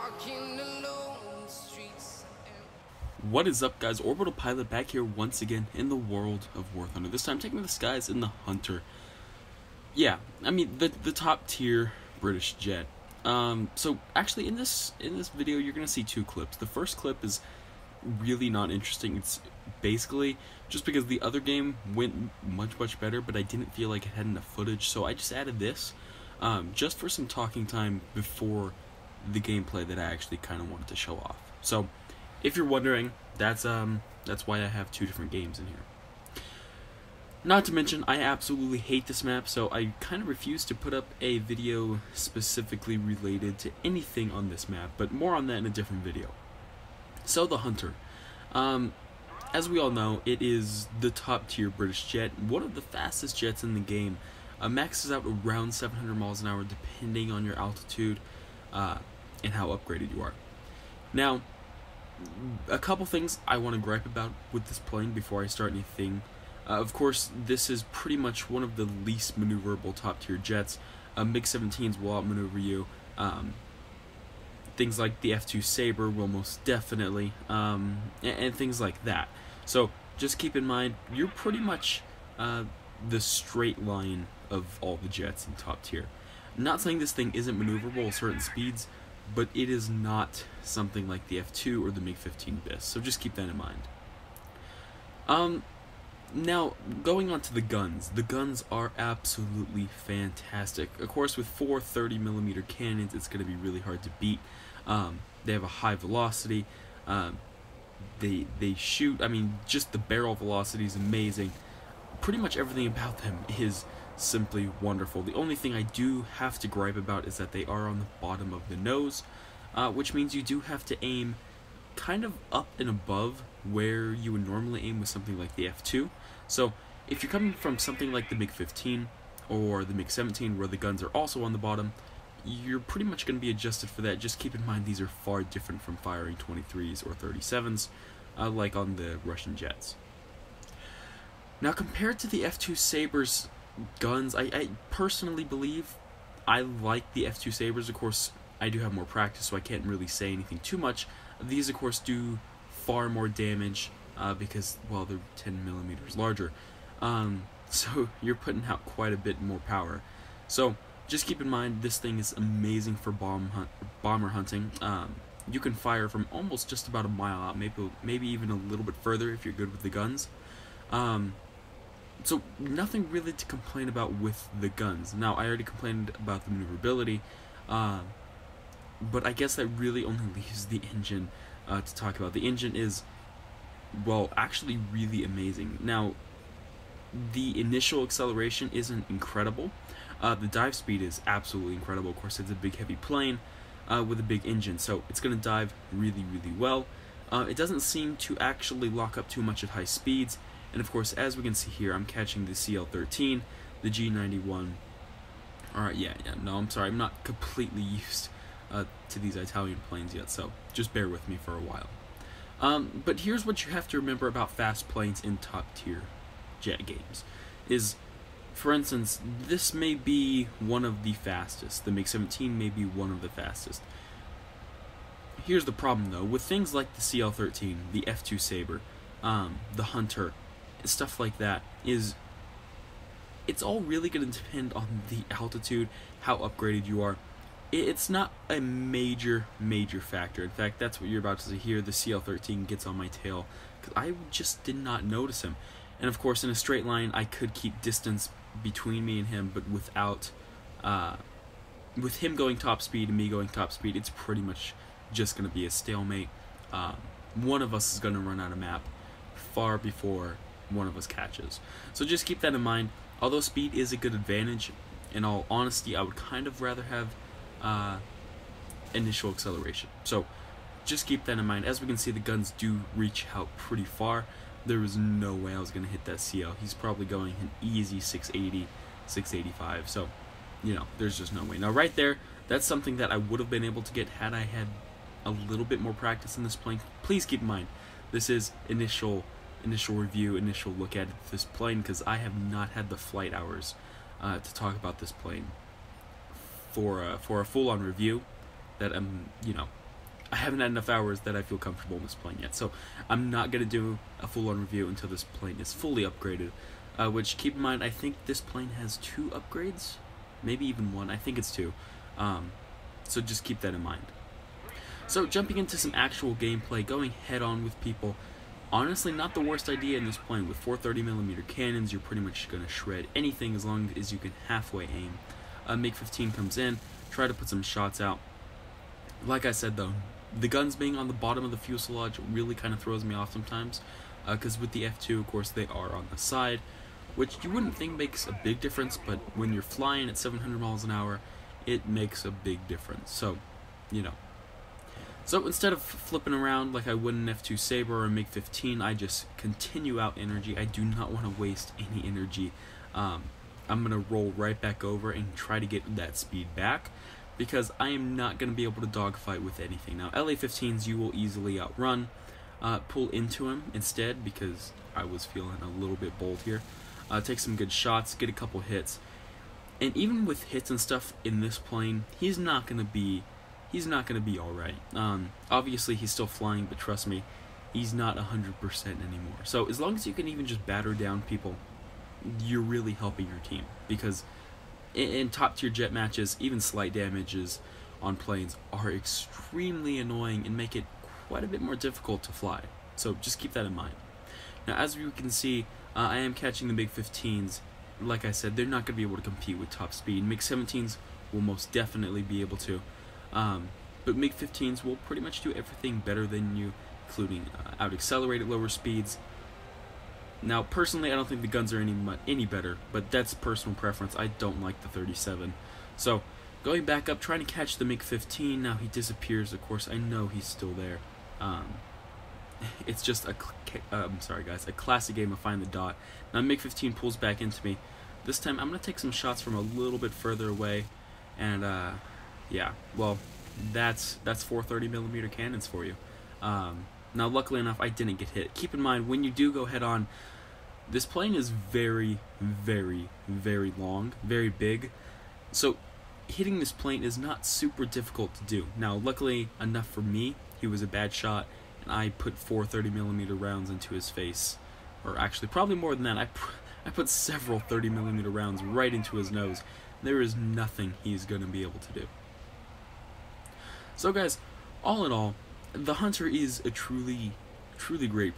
walking alone streets. What is up, guys? Orbital-Pilot back here once again in the world of Warthunder. This time taking the skies in the Hunter. Yeah, I mean the top tier British jet. So actually in this video you're gonna see two clips. The first clip is really not interesting. It's basically just because the other game went much better, but I didn't feel like it had enough footage, so I just added this just for some talking time before the gameplay that I actually kind of wanted to show off. So if you're wondering, that's why I have two different games in here. Not to mention, I absolutely hate this map, so I kind of refuse to put up a video specifically related to anything on this map, but more on that in a different video. So the Hunter. As we all know, it is the top tier British jet, one of the fastest jets in the game. Maxes out around 700 miles an hour depending on your altitude and how upgraded you are. Now, a couple things I want to gripe about with this plane before I start anything. Of course, this is pretty much one of the least maneuverable top tier jets. MiG-17s will outmaneuver you. Things like the F-2 Sabre will most definitely, and things like that. So just keep in mind, you're pretty much the straight line of all the jets in top tier. I'm not saying this thing isn't maneuverable at certain speeds, but it is not something like the F-2 or the MiG-15 BIS, so just keep that in mind. Now, going on to the guns. The guns are absolutely fantastic. Of course, with four 30mm cannons, it's going to be really hard to beat. They have a high velocity. They shoot, I mean, just the barrel velocity is amazing. Pretty much everything about them is simply wonderful. The only thing I do have to gripe about is that they are on the bottom of the nose, which means you do have to aim kind of up and above where you would normally aim with something like the F-2. So if you're coming from something like the MiG-15 or the MiG-17 where the guns are also on the bottom, you're pretty much going to be adjusted for that. Just keep in mind these are far different from firing 23s or 37s like on the Russian jets. Now, compared to the F-2 Sabre's guns, I personally believe I like the F-2 Sabres. Of course, I do have more practice, so I can't really say anything too much. These, of course, do far more damage because, well, they're 10mm larger. So you're putting out quite a bit more power. So just keep in mind, this thing is amazing for bomber hunting. You can fire from almost just about a mile out, maybe even a little bit further if you're good with the guns. So nothing really to complain about with the guns. Now, I already complained about the maneuverability, but I guess that really only leaves the engine to talk about. The engine is, well, actually really amazing. Now, the initial acceleration isn't incredible. The dive speed is absolutely incredible. Of course, it's a big heavy plane with a big engine, so it's going to dive really well. It doesn't seem to actually lock up too much at high speeds. And of course, as we can see here, I'm catching the CL-13, the G91. Alright, no, I'm sorry, I'm not completely used to these Italian planes yet, so just bear with me for a while. But here's what you have to remember about fast planes in top tier jet games. Is, for instance, this may be one of the fastest. The MiG-17 may be one of the fastest. Here's the problem though, with things like the CL-13, the F-2 Sabre, the Hunter, stuff like that, is it's all really going to depend on the altitude, how upgraded you are. It's not a major factor. In fact, that's what you're about to see here. The CL-13 gets on my tail because I just did not notice him. And of course, in a straight line, I could keep distance between me and him, but without with him going top speed and me going top speed, it's pretty much just going to be a stalemate. One of us is going to run out of map far before one of us catches. So just keep that in mind. Although speed is a good advantage, in all honesty, I would kind of rather have initial acceleration. So just keep that in mind. As we can see, the guns do reach out pretty far. There was no way I was going to hit that CL. He's probably going an easy 680, 685. So, you know, there's just no way. Now right there, that's something that I would have been able to get had I had a little bit more practice in this plane. Please keep in mind, this is initial review, initial look at this plane, because I have not had the flight hours to talk about this plane for a full-on review that I'm, you know, I haven't had enough hours that I feel comfortable in this plane yet. So I'm not going to do a full-on review until this plane is fully upgraded. Which, keep in mind, I think this plane has 2 upgrades. Maybe even 1. I think it's 2. So just keep that in mind. So jumping into some actual gameplay, going head-on with people. Honestly, not the worst idea in this plane. With 430mm cannons, you're pretty much going to shred anything as long as you can halfway aim. MiG-15 comes in, try to put some shots out. Like I said though, the guns being on the bottom of the fuselage really kind of throws me off sometimes, because with the F2, of course, they are on the side, which you wouldn't think makes a big difference, but when you're flying at 700 miles an hour, it makes a big difference. So, you know. So instead of flipping around like I would in an F2 Sabre or a MiG-15, I just continue out energy. I do not want to waste any energy. I'm going to roll right back over and try to get that speed back, because I am not going to be able to dogfight with anything. Now, LA-15s you will easily outrun. Pull into him instead, because I was feeling a little bit bold here. Take some good shots, get a couple hits. And even with hits and stuff in this plane, he's not going to be alright. Obviously, he's still flying, but trust me, he's not 100% anymore. So as long as you can even just batter down people, you're really helping your team. Because in top-tier jet matches, even slight damages on planes are extremely annoying and make it quite a bit more difficult to fly. So just keep that in mind. Now, as you can see, I am catching the MiG-15s. Like I said, they're not going to be able to compete with top speed. MiG-17s will most definitely be able to. But MiG-15s will pretty much do everything better than you, including out-accelerate at lower speeds. Now, personally, I don't think the guns are any better, but that's personal preference. I don't like the 37. So, going back up, trying to catch the MiG-15. Now he disappears. Of course, I know he's still there. It's just I'm sorry guys, a classic game of find the dot. Now MiG-15 pulls back into me. This time I'm gonna take some shots from a little bit further away, and yeah, well, that's 430mm cannons for you. Now luckily enough, I didn't get hit. Keep in mind, when you do go head on, this plane is very, very, very long, very big. So hitting this plane is not super difficult to do. Now luckily enough for me, he was a bad shot, and I put 430mm rounds into his face. Or actually, probably more than that. I put several 30mm rounds right into his nose. There is nothing he's going to be able to do. So guys, all in all, the Hunter is a truly great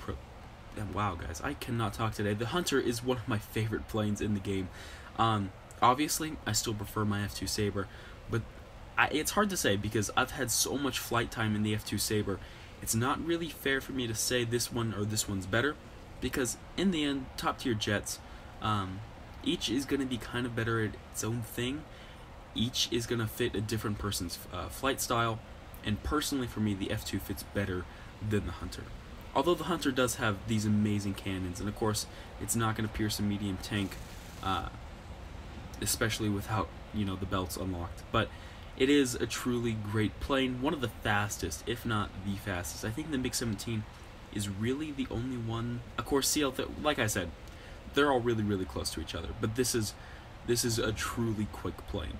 wow guys, I cannot talk today. The Hunter is one of my favorite planes in the game. Obviously, I still prefer my F2 Sabre, but it's hard to say because I've had so much flight time in the F2 Sabre. It's not really fair for me to say this one or this one's better, because in the end, top tier jets, each is going to be kind of better at its own thing. Each is going to fit a different person's flight style, and personally for me, the F2 fits better than the Hunter. Although the Hunter does have these amazing cannons, and of course, it's not going to pierce a medium tank, especially without, the belts unlocked. But it is a truly great plane, one of the fastest, if not the fastest. I think the MiG-17 is really the only one. Of course, like I said, they're all really, really close to each other. But this is a truly quick plane.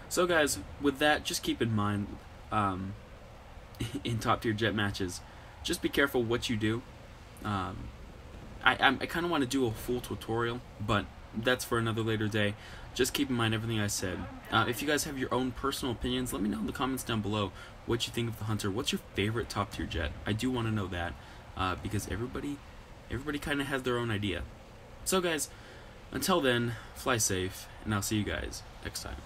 So guys, with that, just keep in mind, in top tier jet matches, just be careful what you do. I kind of want to do a full tutorial, but that's for another later day. Just keep in mind everything I said. If you guys have your own personal opinions, let me know in the comments down below what you think of the Hunter. What's your favorite top tier jet? I do want to know that, because everybody kind of has their own idea. So guys, until then, fly safe, and I'll see you guys next time.